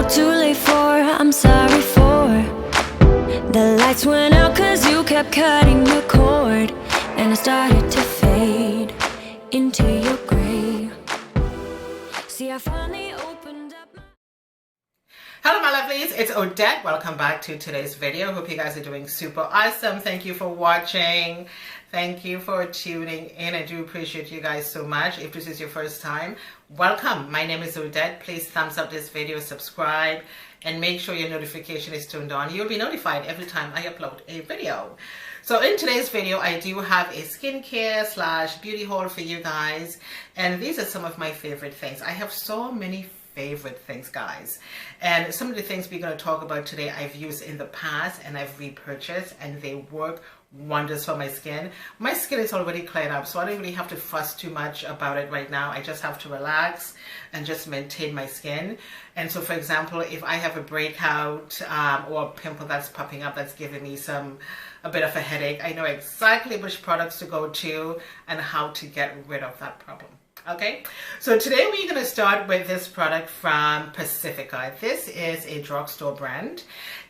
all too late for, I'm sorry for. The lights went out cause you kept cutting the cord, and I started to fade into your gray. See, I finally opened up my... Hello my lovelies, it's Odette. Welcome back to today's video. Hope you guys are doing super awesome. Thank you for watching. Thank you for tuning in. I do appreciate you guys so much. If this is your first time, welcome. My name is Odette. Please thumbs up this video, subscribe, and make sure your notification is turned on. You'll be notified every time I upload a video. So in today's video, I do have a skincare / beauty haul for you guys. And these are some of my favorite things. I have so many favorite things, guys, and some of the things we're going to talk about today I've used in the past and I've repurchased, and they work wonders for my skin. My skin is already cleared up, so I don't really have to fuss too much about it right now. I just have to relax and just maintain my skin. And so, for example, if I have a breakout or a pimple that's popping up that's giving me a bit of a headache, I know exactly which products to go to and how to get rid of that problem. Okay, so today we're going to start with this product from Pacifica. This is a drugstore brand.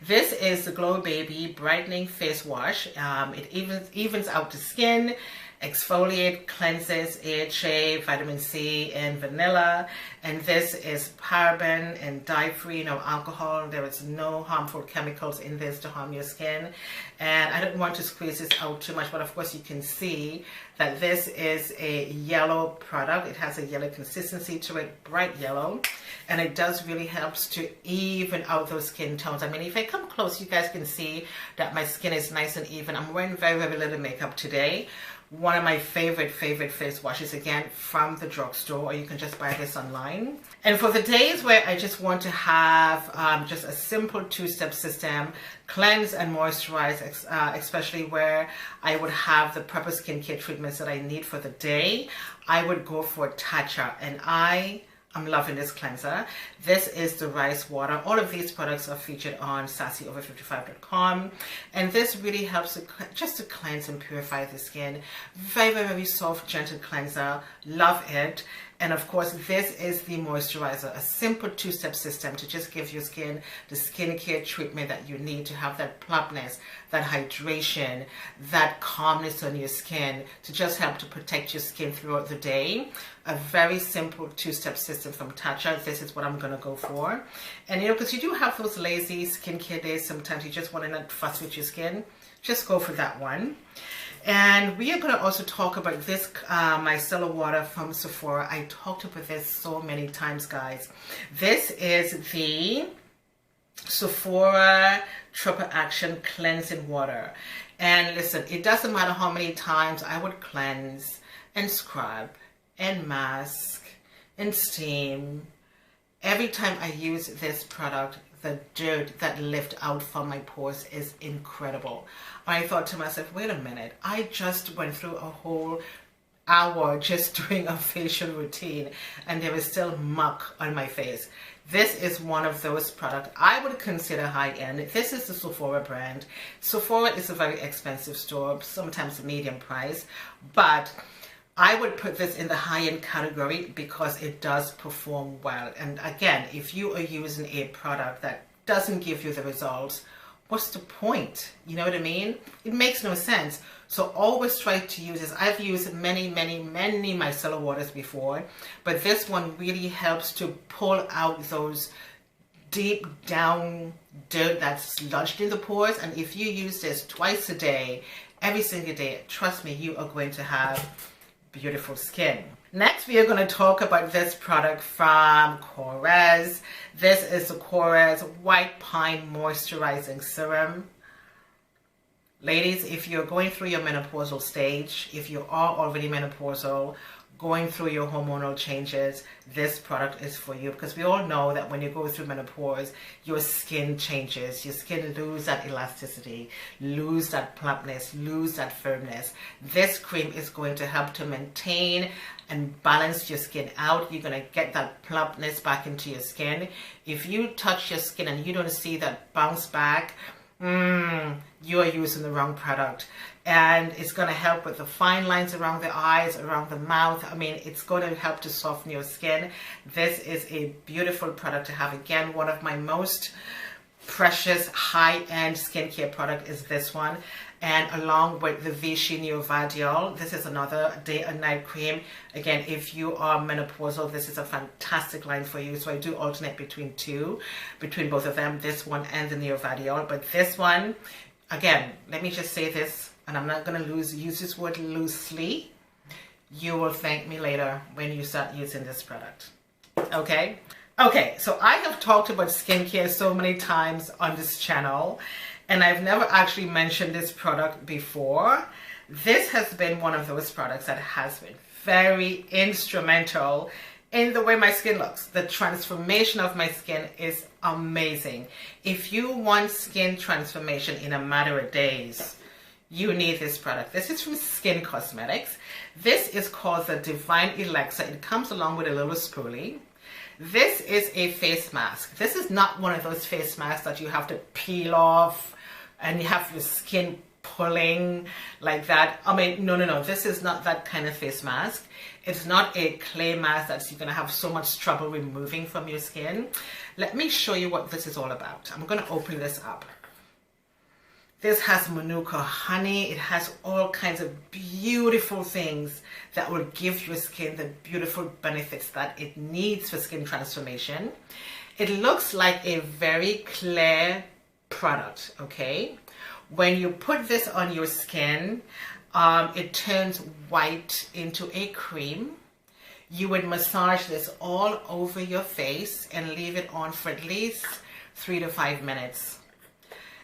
This is the Glow Baby Brightening Face Wash. It evens out the skin, exfoliate, cleanses, AHA, vitamin C, and vanilla. And this is paraben and dye-free, no alcohol. There is no harmful chemicals in this to harm your skin. And I don't want to squeeze this out too much, but of course you can see that this is a yellow product. It has a yellow consistency to it, bright yellow. And it does really helps to even out those skin tones. I mean, if I come close, you guys can see that my skin is nice and even. I'm wearing very, very little makeup today. One of my favorite face washes, again, from the drugstore, or you can just buy this online. And for the days where I just want to have just a simple two-step system, cleanse and moisturize, especially where I would have the proper skincare treatments that I need for the day, I would go for Tatcha. And I'm loving this cleanser. This is the rice water. All of these products are featured on sassyover55.com, and this really helps just to cleanse and purify the skin. Very, very soft, gentle cleanser. Love it. And of course, this is the moisturizer, a simple two-step system to just give your skin the skincare treatment that you need to have that plumpness, that hydration, that calmness on your skin, to just help to protect your skin throughout the day. A very simple two-step system from Tatcha. This is what I'm going to go for. And you know, because you do have those lazy skincare days, sometimes you just want to not fuss with your skin, just go for that one. And we are going to also talk about this micellar water from Sephora. I talked about this so many times, guys. This is the Sephora Triple Action Cleansing Water. And listen, it doesn't matter how many times I would cleanse and scrub and mask and steam. Every time I use this product, the dirt that lifts out from my pores is incredible. I thought to myself, wait a minute, I just went through a whole hour just doing a facial routine and there is still muck on my face. This is one of those products I would consider high-end. This is the Sephora brand. Sephora is a very expensive store, sometimes medium price, but I would put this in the high-end category because it does perform well. And again, if you are using a product that doesn't give you the results, what's the point? You know what I mean? It makes no sense. So always try to use this. I've used many micellar waters before, but this one really helps to pull out those deep down dirt that's lodged in the pores. And if you use this twice a day, every single day, trust me, you are going to have beautiful skin. Next, we are going to talk about this product from Korres. This is the Korres White Pine Moisturizing Serum. Ladies, if you're going through your menopausal stage, if you are already menopausal, going through your hormonal changes, this product is for you, because we all know that when you go through menopause, your skin changes. Your skin loses that elasticity, lose that plumpness, lose that firmness. This cream is going to help to maintain and balance your skin out. You're going to get that plumpness back into your skin. If you touch your skin and you don't see that bounce back, you are using the wrong product. and it's going to help with the fine lines around the eyes, around the mouth. I mean, it's going to help to soften your skin. This is a beautiful product to have. Again, one of my most precious high-end skincare product is this one, and along with the Vichy Neovadiol, this is another day and night cream. Again, if you are menopausal, this is a fantastic line for you. So I do alternate between both of them, this one and the Neovadiol. But this one, again, let me just say this, and I'm not going to use this word loosely. You will thank me later when you start using this product. Okay? Okay, so I have talked about skincare so many times on this channel, and I've never actually mentioned this product before. This has been one of those products that has been very instrumental in the way my skin looks. The transformation of my skin is amazing. If you want skin transformation in a matter of days, you need this product. This is from Skinn Cosmetics. This is called the Divine Elixir. It comes along with a little spoolie. This is a face mask. This is not one of those face masks that you have to peel off and you have your skin pulling like that. I mean, no. This is not that kind of face mask. It's not a clay mask that you're going to have so much trouble removing from your skin. Let me show you what this is all about. I'm going to open this up. This has Manuka honey. It has all kinds of beautiful things that will give your skin the beautiful benefits that it needs for skin transformation. It looks like a very clear product, okay? When you put this on your skin, it turns white into a cream. You would massage this all over your face and leave it on for at least 3 to 5 minutes.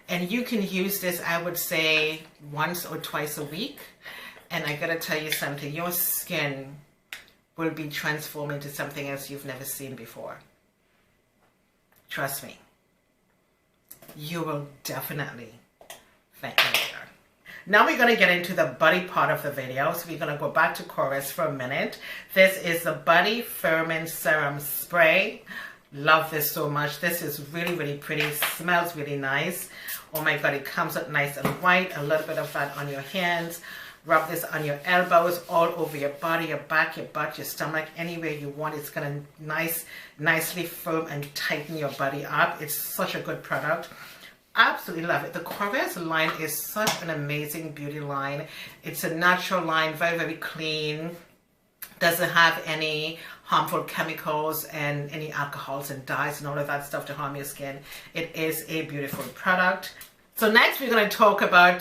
And you can use this, I would say, once or twice a week. And I gotta tell you something, your skin will be transformed into something else you've never seen before. Trust me. You will definitely thank me later. Now we're gonna get into the body part of the video. So we're gonna go back to Korres for a minute. This is the Body Firming Serum Spray. Love this so much. This is really, really pretty. Smells really nice. Oh my God, it comes out nice and white. A little bit of that on your hands. Rub this on your elbows, all over your body, your back, your butt, your stomach, anywhere you want. It's gonna nicely firm and tighten your body up. It's such a good product. Absolutely love it. The Korres line is such an amazing beauty line. It's a natural line, very, very clean. Doesn't have any harmful chemicals and any alcohols and dyes and all of that stuff to harm your skin. It is a beautiful product. So next we're going to talk about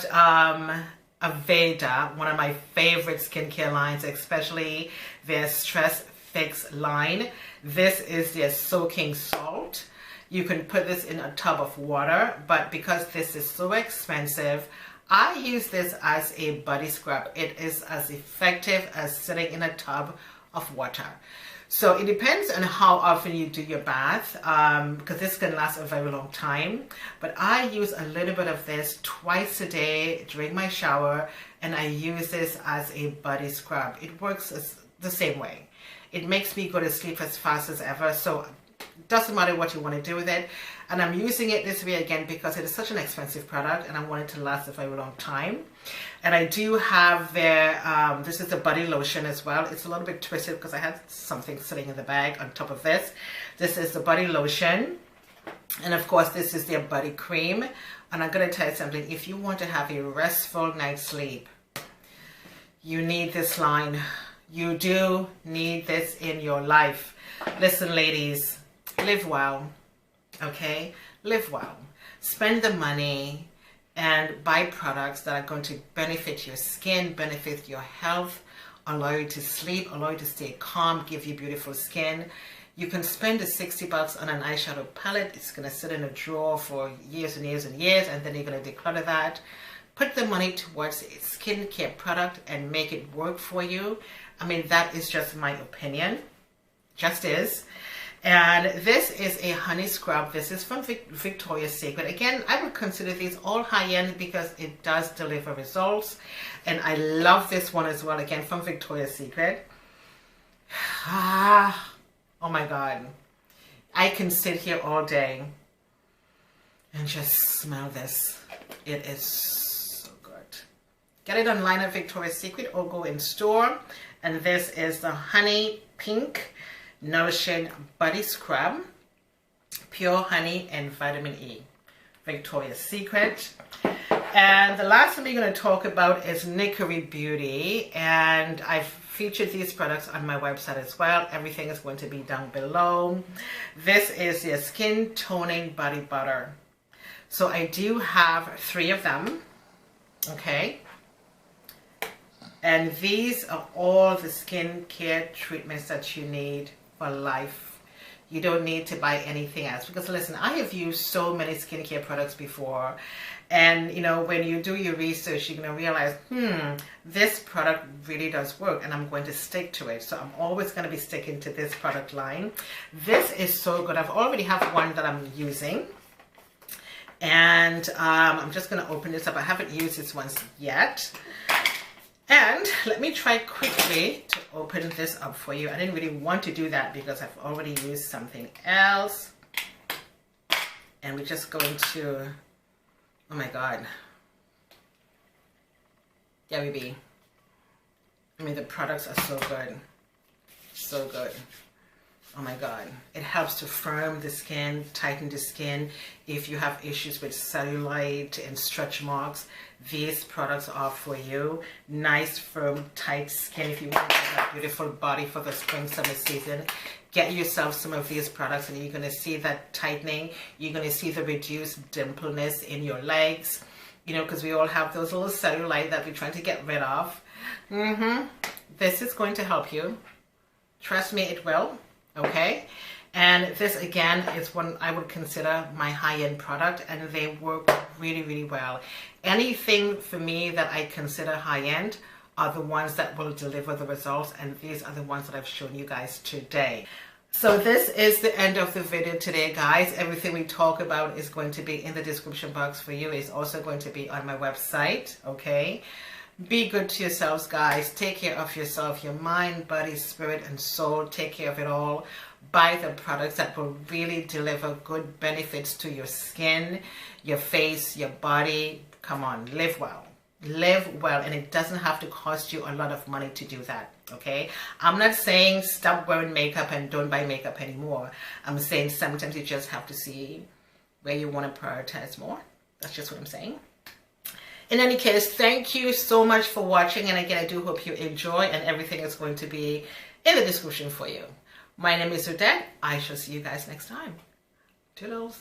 Aveda, one of my favorite skincare lines, especially their Stress Fix line. This is their soaking salt. You can put this in a tub of water, but because this is so expensive, I use this as a body scrub. It is as effective as sitting in a tub of water. So it depends on how often you do your bath, because this can last a very long time. But I use a little bit of this twice a day during my shower, and I use this as a body scrub. It works the same way. It makes me go to sleep as fast as ever. So it doesn't matter what you want to do with it. And I'm using it this way again because it is such an expensive product and I want it to last a very long time. And I do have their, this is the body lotion as well. It's a little bit twisted because I had something sitting in the bag on top of this. This is the body lotion. And of course, this is their body cream. And I'm going to tell you something. If you want to have a restful night's sleep, you need this line. You do need this in your life. Listen, ladies, live well. Okay, live well. Spend the money and buy products that are going to benefit your skin, benefit your health, allow you to sleep, allow you to stay calm, give you beautiful skin. You can spend the $60 on an eyeshadow palette. It's going to sit in a drawer for years and years and years, and then you're going to declutter that. Put the money towards a skincare product and make it work for you. I mean, that is just my opinion. Just is. And this is a honey scrub. This is from Victoria's Secret. Again, I would consider these all high-end because it does deliver results. And I love this one as well, again, from Victoria's Secret. Oh my God. I can sit here all day and just smell this. It is so good. Get it online at Victoria's Secret or go in store. And this is the Honey Pink Nourishing Body Scrub. Pure honey and vitamin E. Victoria's Secret. And the last one we're going to talk about is Nakery Beauty. And I've featured these products on my website as well. Everything is going to be down below. This is your Skin Toning Body Butter. So I do have 3 of them. Okay. And these are all the skincare treatments that you need for life. You don't need to buy anything else. Because listen, I have used so many skincare products before. And you know, when you do your research, you're going to realize, this product really does work and I'm going to stick to it. So I'm always going to be sticking to this product line. This is so good. I've already have one that I'm using. And I'm just going to open this up. I haven't used this one yet. And let me try quickly to open this up for you. I didn't really want to do that because I've already used something else. And we're just going to, oh my God. Yeah, baby. I mean, the products are so good. So good. Oh my God. It helps to firm the skin, tighten the skin. If you have issues with cellulite and stretch marks, these products are for you. Nice, firm, tight skin. If you want to have a beautiful body for the spring, summer season, get yourself some of these products and you're going to see that tightening. You're going to see the reduced dimpleness in your legs. You know, because we all have those little cellulite that we're trying to get rid of. This is going to help you. Trust me, it will. Okay, and this again is one I would consider my high-end product, and they work really, really well. Anything for me that I consider high-end are the ones that will deliver the results, and these are the ones that I've shown you guys today. So this is the end of the video today, guys. Everything we talk about is going to be in the description box for you. It's also going to be on my website. Okay, be good to yourselves, guys. Take care of yourself, your mind, body, spirit, and soul. Take care of it all. Buy the products that will really deliver good benefits to your skin, your face, your body. Come on, live well. Live well, and it doesn't have to cost you a lot of money to do that. Okay, I'm not saying stop wearing makeup and don't buy makeup anymore. I'm saying sometimes you just have to see where you want to prioritize more. That's just what I'm saying. In any case, thank you so much for watching, and again, I do hope you enjoy, and everything is going to be in the description for you. My name is Odette. I shall see you guys next time. Toodles.